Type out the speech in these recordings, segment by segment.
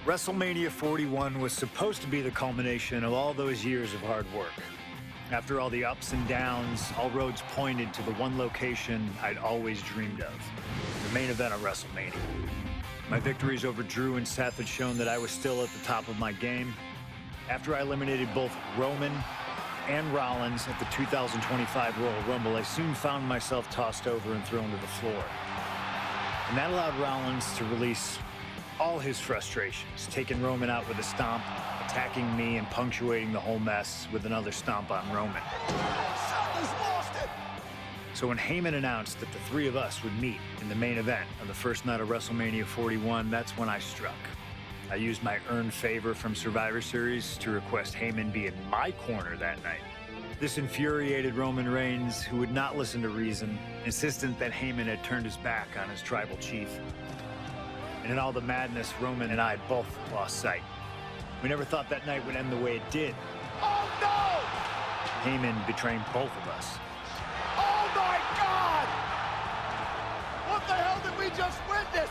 WrestleMania 41 was supposed to be the culmination of all those years of hard work. After all the ups and downs, all roads pointed to the one location I'd always dreamed of, the main event of WrestleMania. My victories over Drew and Seth had shown that I was still at the top of my game. After I eliminated both Roman and Rollins at the 2025 Royal Rumble, I soon found myself tossed over and thrown to the floor. And that allowed Rollins to release all his frustrations, taking Roman out with a stomp, attacking me, and punctuating the whole mess with another stomp on Roman. So when Heyman announced that the three of us would meet in the main event on the first night of WrestleMania 41, that's when I struck. I used my earned favor from Survivor Series to request Heyman be in my corner that night. This infuriated Roman Reigns, who would not listen to reason, insistent that Heyman had turned his back on his tribal chief. And in all the madness, Roman and I both lost sight. We never thought that night would end the way it did. Oh, no! Heyman betraying both of us. Oh, my God! What the hell did we just witness?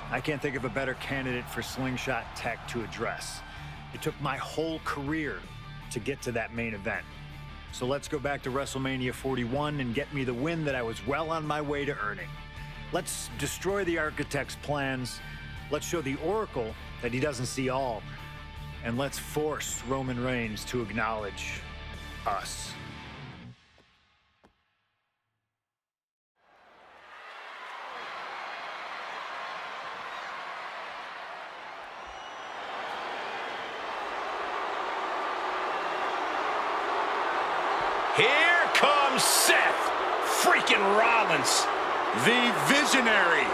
I can't think of a better candidate for slingshot tech to address. It took my whole career to get to that main event. So let's go back to WrestleMania 41 and get me the win that I was well on my way to earning. Let's destroy the architect's plans. Let's show the Oracle that he doesn't see all. And let's force Roman Reigns to acknowledge us. Here comes Seth Freakin Rollins, the visionary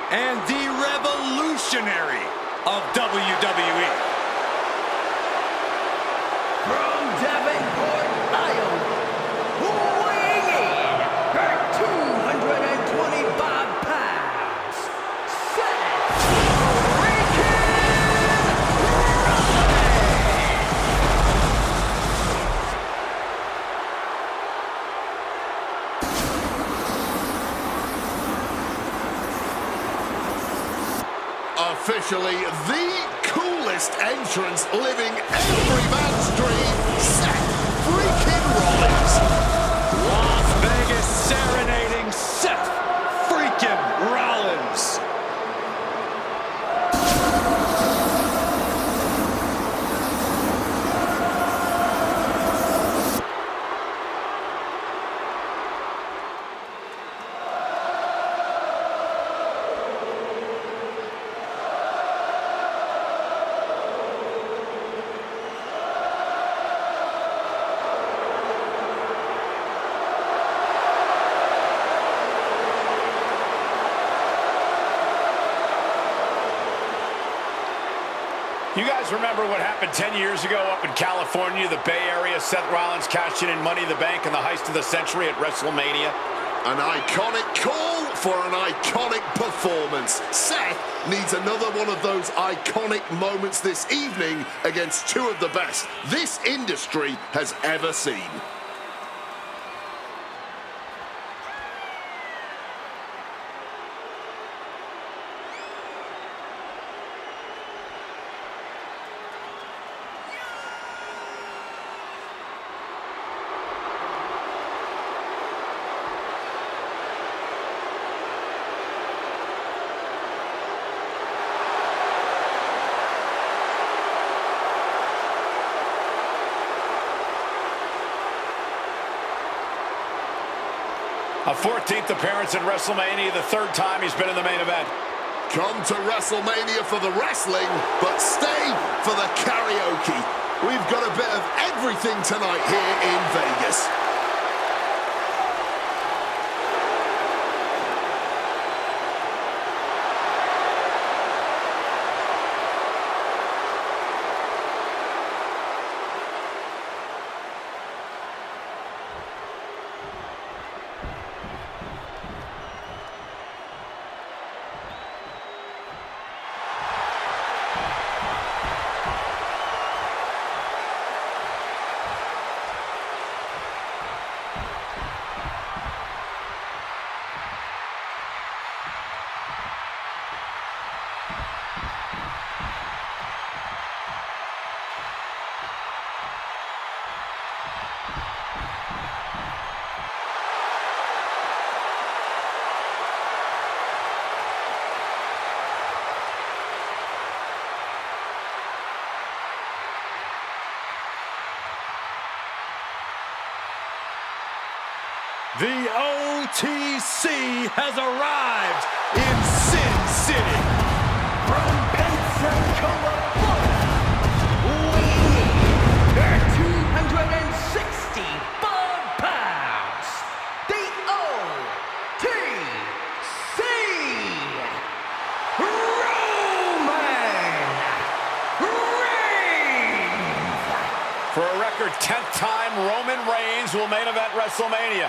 and the revolutionary of WWE. From Davenport, Iowa, weighing in at 225 pounds, Seth Freakin Officially the coolest entrance living every man's dream, Seth Freakin Rollins. Las Vegas serenading Seth Freakin Rollins. You guys remember what happened 10 years ago up in California, the Bay Area? Seth Rollins cashing in Money in the Bank and the heist of the century at WrestleMania. An iconic call for an iconic performance. Seth needs another one of those iconic moments this evening against two of the best this industry has ever seen. A 14th appearance in WrestleMania, the third time he's been in the main event. Come to WrestleMania for the wrestling, but stay for the karaoke. We've got a bit of everything tonight here in Vegas. The OTC has arrived in Sin City. From Pensacola, Florida, weighing in at 265 pounds, the OTC, Roman Reigns. For a record 10th time, Roman Reigns will main event WrestleMania.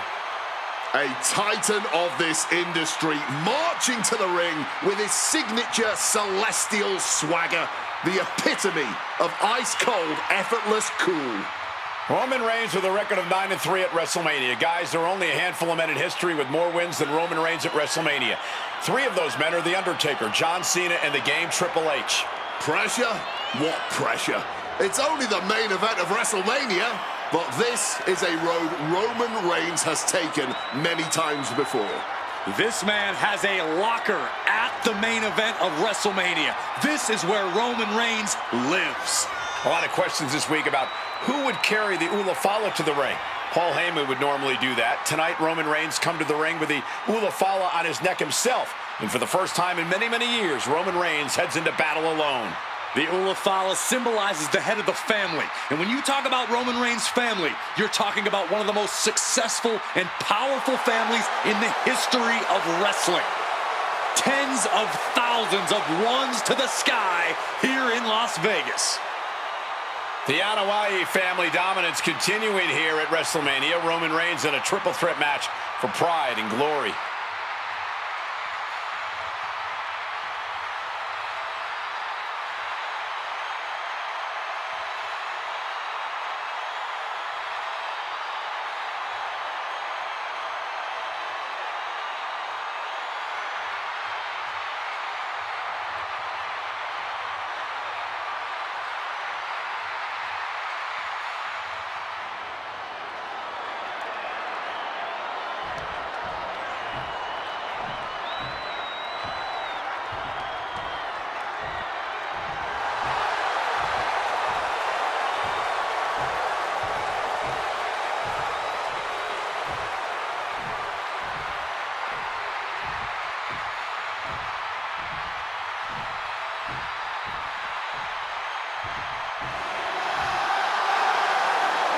A titan of this industry, marching to the ring with his signature celestial swagger, the epitome of ice-cold, effortless cool. Roman Reigns with a record of 9-3 at WrestleMania. Guys, there are only a handful of men in history with more wins than Roman Reigns at WrestleMania. 3 of those men are The Undertaker, John Cena, and the Game Triple H. Pressure? What pressure? It's only the main event of WrestleMania. But this is a road Roman Reigns has taken many times before. This man has a locker at the main event of WrestleMania. This is where Roman Reigns lives. A lot of questions this week about who would carry the Ulafala to the ring. Paul Heyman would normally do that. Tonight, Roman Reigns come to the ring with the Ulafala on his neck himself. And for the first time in many, many years, Roman Reigns heads into battle alone. The Ulafala symbolizes the head of the family. And when you talk about Roman Reigns' family, you're talking about one of the most successful and powerful families in the history of wrestling. Tens of thousands of ones to the sky here in Las Vegas. The Anoa'i family dominance continuing here at WrestleMania. Roman Reigns in a triple threat match for pride and glory.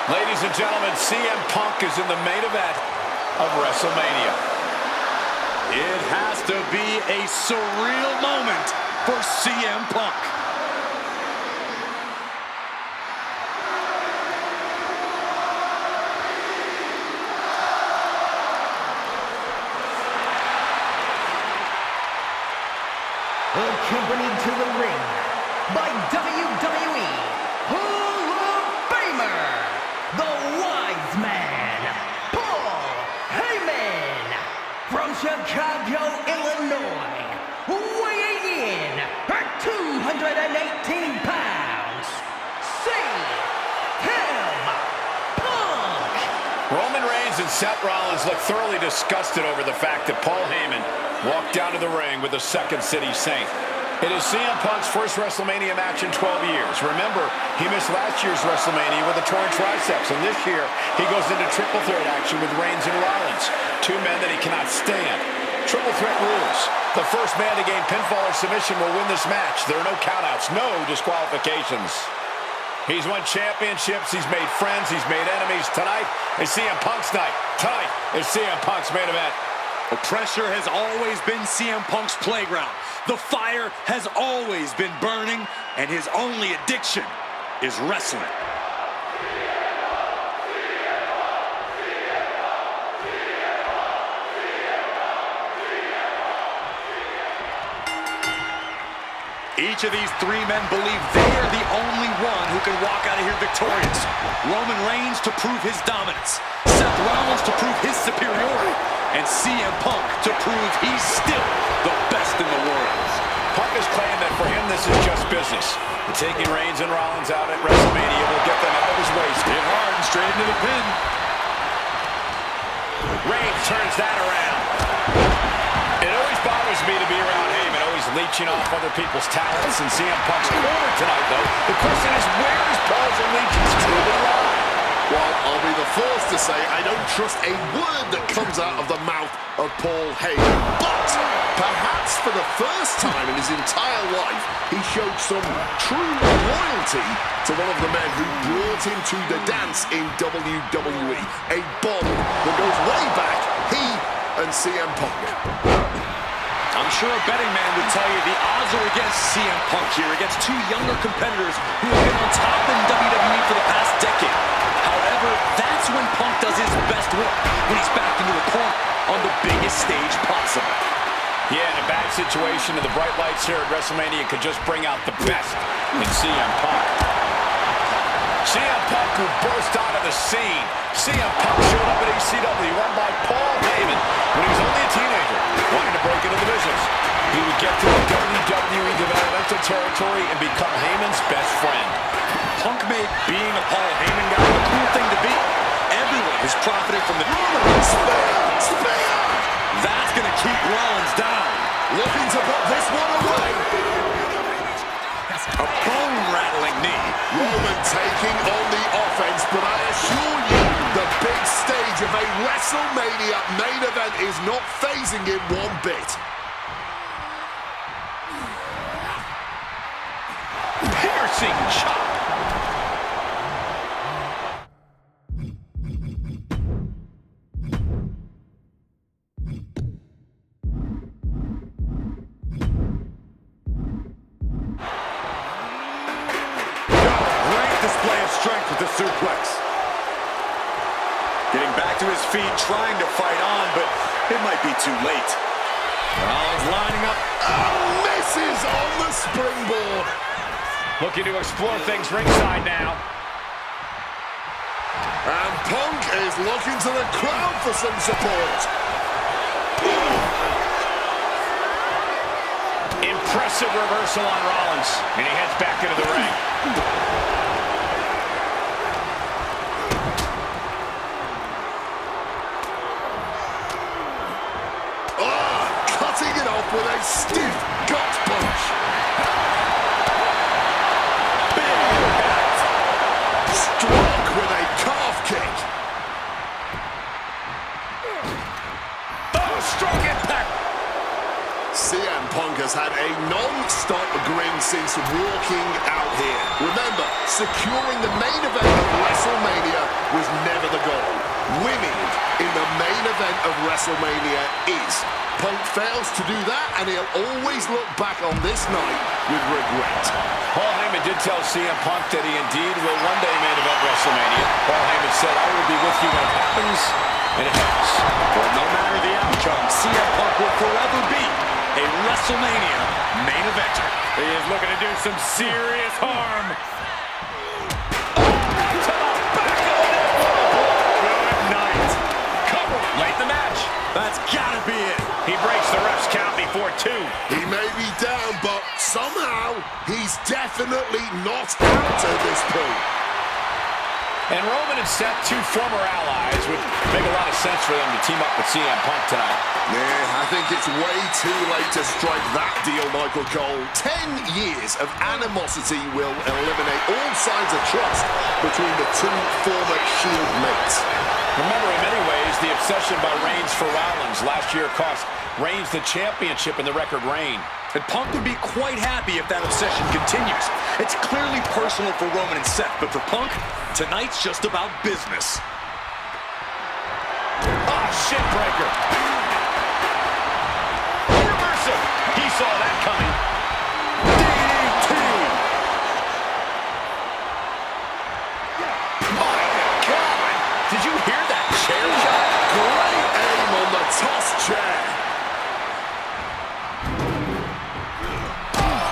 Ladies and gentlemen, CM Punk is in the main event of WrestleMania. It has to be a surreal moment for CM Punk. Accompanied to the ring by WWE Hall of Famer, the Wise Man, Paul Heyman, from Chicago, Illinois, weighing in at 218 pounds, CM Punk. Roman Reigns and Seth Rollins look thoroughly disgusted over the fact that Paul Heyman walked down to the ring with the Second City Saint. It is CM Punk's first WrestleMania match in 12 years. Remember, he missed last year's WrestleMania with a torn triceps, and this year he goes into triple threat action with Reigns and Rollins, 2 men that he cannot stand. Triple threat rules. The first man to gain pinfall or submission will win this match. There are no countouts, no disqualifications. He's won championships, he's made friends, he's made enemies. Tonight is CM Punk's night. Tonight is CM Punk's main event. The pressure has always been CM Punk's playground. The fire has always been burning, and his only addiction is wrestling. Each of these 3 men believe they are the only one who can walk out of here victorious. Roman Reigns to prove his dominance, Seth Rollins to prove his superiority, and CM Punk to prove he's still the best in the world. Punk has claimed that for him this is just business. And taking Reigns and Rollins out at WrestleMania will get them out of his waist. Hit hard and straight into the pin. Reigns turns that around. It always bothers me to be around Heyman, always leeching off other people's talents. And CM Punk's corner tonight, though. The question is, where is Paul's allegiance truly lie? Well, I'll be the first to say I don't trust a word that comes out of the mouth of Paul Heyman. But perhaps for the first time in his entire life, he showed some true loyalty to one of the men who brought him to the dance in WWE. A bond that goes way back, he and CM Punk. I'm sure a betting man would tell you the odds are against CM Punk here, against two younger competitors who have been on top in WWE for the past decade. However, that's when Punk does his best work, when he's backed into a corner on the biggest stage possible. Yeah, in a bad situation, and the bright lights here at Wrestlemania could just bring out the best in CM Punk. CM Punk, who burst out of the scene. CM Punk showed up at ECW, run by Paul Heyman, when he was only a teenager, wanting to break into the business. He would get to the WWE developmental territory and become Heyman's best friend. Punk made being a Paul Heyman guy a cool thing to be. Everyone has profited from the... Spear! That's going to keep Rollins down. Looking to put this one away. A bone-rattling knee. Roman taking on the offense, but I assure you, the big stage of a WrestleMania main event is not phasing him one bit. Piercing chop. Display of strength with the suplex. Getting back to his feet, trying to fight on, but it might be too late. Rollins lining up. Misses on the springboard. Looking to explore things ringside now. And Punk is looking to the crowd for some support. Impressive reversal on Rollins, and he heads back into the ring. Cutting it off with a stiff gut punch. Big impact. Struck with a calf kick. Oh, strong impact. CM Punk has had a non-stop grin since walking out here. Remember, securing the main event of WrestleMania was never the goal. Winning in the main event of WrestleMania is. Punk fails to do that, and he'll always look back on this night with regret. Paul Heyman did tell CM Punk that he indeed will one day main event WrestleMania. Paul Heyman said, "I will be with you when it happens," and it has. Well, no matter the outcome, CM Punk will forever be a WrestleMania main eventer. He is looking to do some serious harm. Good night. Cover late in the match. That's gotta be it. He breaks the ref's count before 2. He may be down, but somehow he's definitely not out at this point. And Roman and Seth, two former allies, would make a lot of sense for them to team up with CM Punk tonight. Yeah, I think it's way too late to strike that deal, Michael Cole. 10 years of animosity will eliminate all signs of trust between the two former Shield mates. Remember, in many ways, the obsession by Reigns for Rollins last year cost Reigns the championship in the record reign. And Punk would be quite happy if that obsession continues. It's clearly personal for Roman and Seth, but for Punk, tonight's just about business. Oh, shit breaker. Reversal. He saw that coming. DDT. My God. Did you hear that chair shot? Great aim on the toss chair.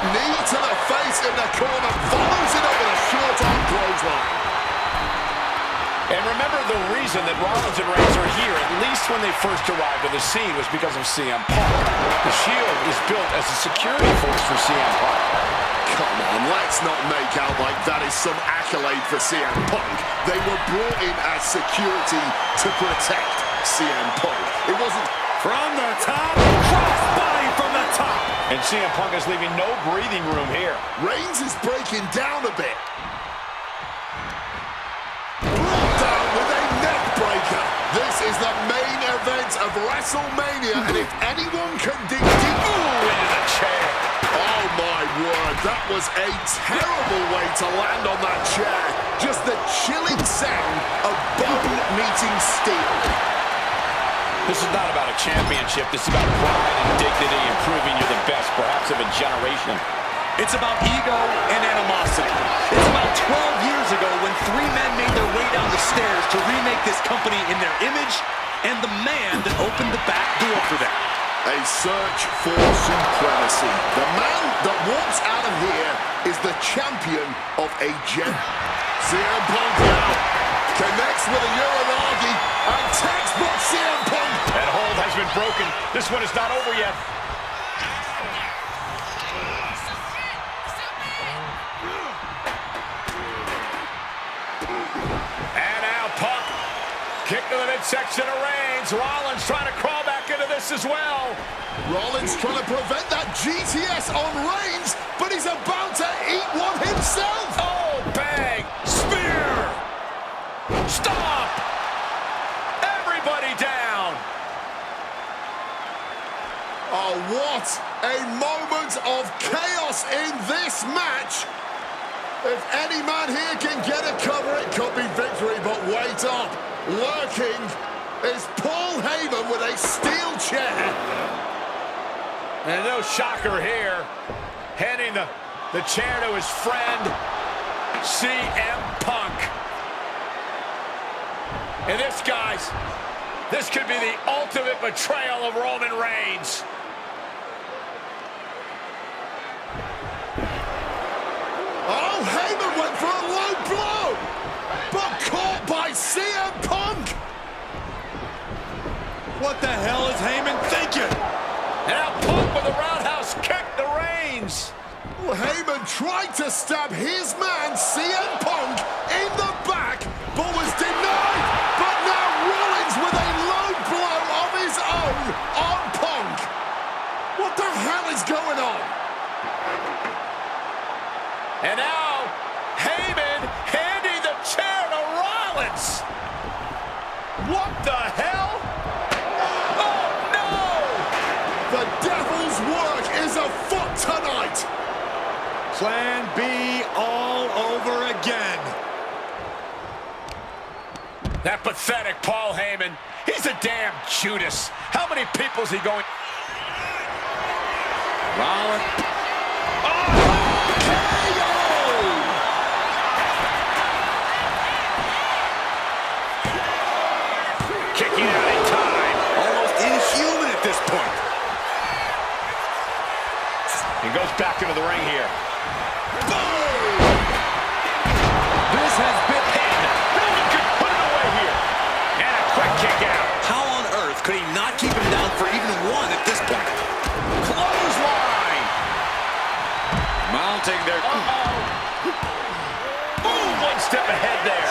Knee to the face in the corner, follows it up with a short-arm clothesline. And remember, the reason that Rollins and Reigns are here, at least when they first arrived on the scene, was because of CM Punk. The Shield is built as a security force for CM Punk. Come on, let's not make out like that is some accolade for CM Punk. They were brought in as security to protect CM Punk. It wasn't From the top, crossbody from the top. And CM Punk is leaving no breathing room here. Reigns is breaking down a bit. Brought down is the main event of Wrestlemania, and if anyone can dig deep... Ooh, into the chair. Oh, my word. That was a terrible way to land on that chair. Just the chilling sound of bone meeting steel. This is not about a championship. This is about pride and dignity and proving you're the best, perhaps of a generation. It's about ego and animosity. It's about 12 years ago when three men made their way down the stairs to remake this company in their image, and the man that opened the back door for them. A search for supremacy. The man that walks out of here is the champion of a gen. CM Punk now connects with a Uranagi and textbook CM Punk. That hold has been broken. This one is not over yet. And now Punk. Kick to the midsection of Reigns. Rollins trying to crawl back into this as well. Rollins trying to prevent that GTS on Reigns, but he's about to eat one himself. Oh, bang. Spear. Stop. Everybody down. Oh, what a moment of chaos in this match. If any man here can get a cover, it could be victory, but wait up. Lurking is Paul Heyman with a steel chair. And no shocker here. Handing the chair to his friend, CM Punk. And this, guys, this could be the ultimate betrayal of Roman Reigns. Oh, Heyman went for a low blow, but caught by CM Punk. What the hell is Heyman thinking? And now Punk with a roundhouse kick to Reigns. Well, Heyman tried to stab his man, CM Punk, in the back, but was denied. But now Rollins with a low blow of his own on Punk. What the hell is going on? And now, Heyman handing the chair to Rollins. What the hell? Oh, no! The devil's work is afoot tonight. Plan B all over again. That pathetic Paul Heyman. He's a damn Judas. How many people is he going? Rollins. Kicking out in time. Almost inhuman at this point. He goes back into the ring here. Boom! This has been Heyman. No one can put it away here. And a quick kick out. How on earth could he not keep him down for even one at this point? Clothesline. Mounting their... Boom, one step ahead there.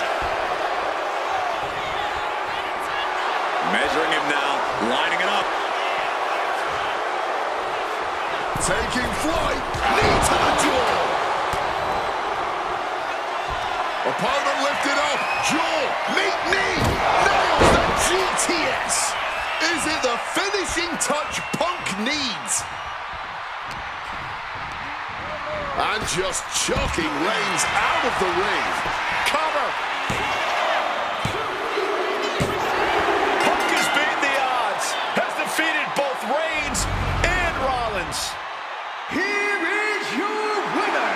Measuring him now, lining it up. Taking flight, knee to the jaw. Opponent lifted up, jaw, meet knee, nails the GTS. Is it the finishing touch Punk needs? And just chucking Reigns out of the ring. Cover. Punk has beaten the odds. Has defeated both Reigns and Rollins. Here is your winner,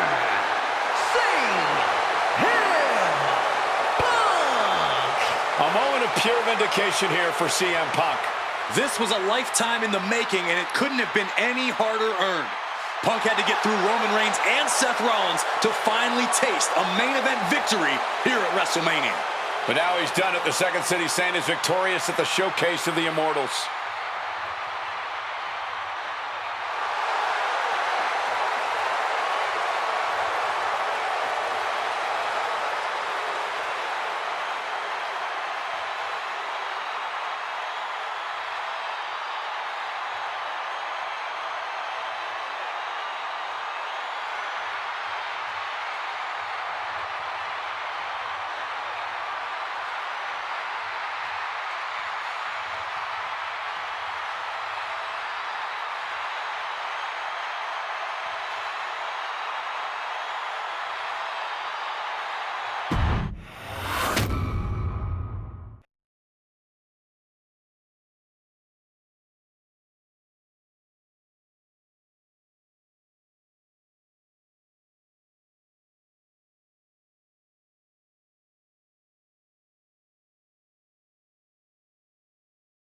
A moment of pure vindication here for CM Punk. This was a lifetime in the making, and it couldn't have been any harder earned. Punk had to get through Roman Reigns and Seth Rollins to finally taste a main event victory here at WrestleMania. But now he's done it. The Second City Saint is victorious at the Showcase of the Immortals.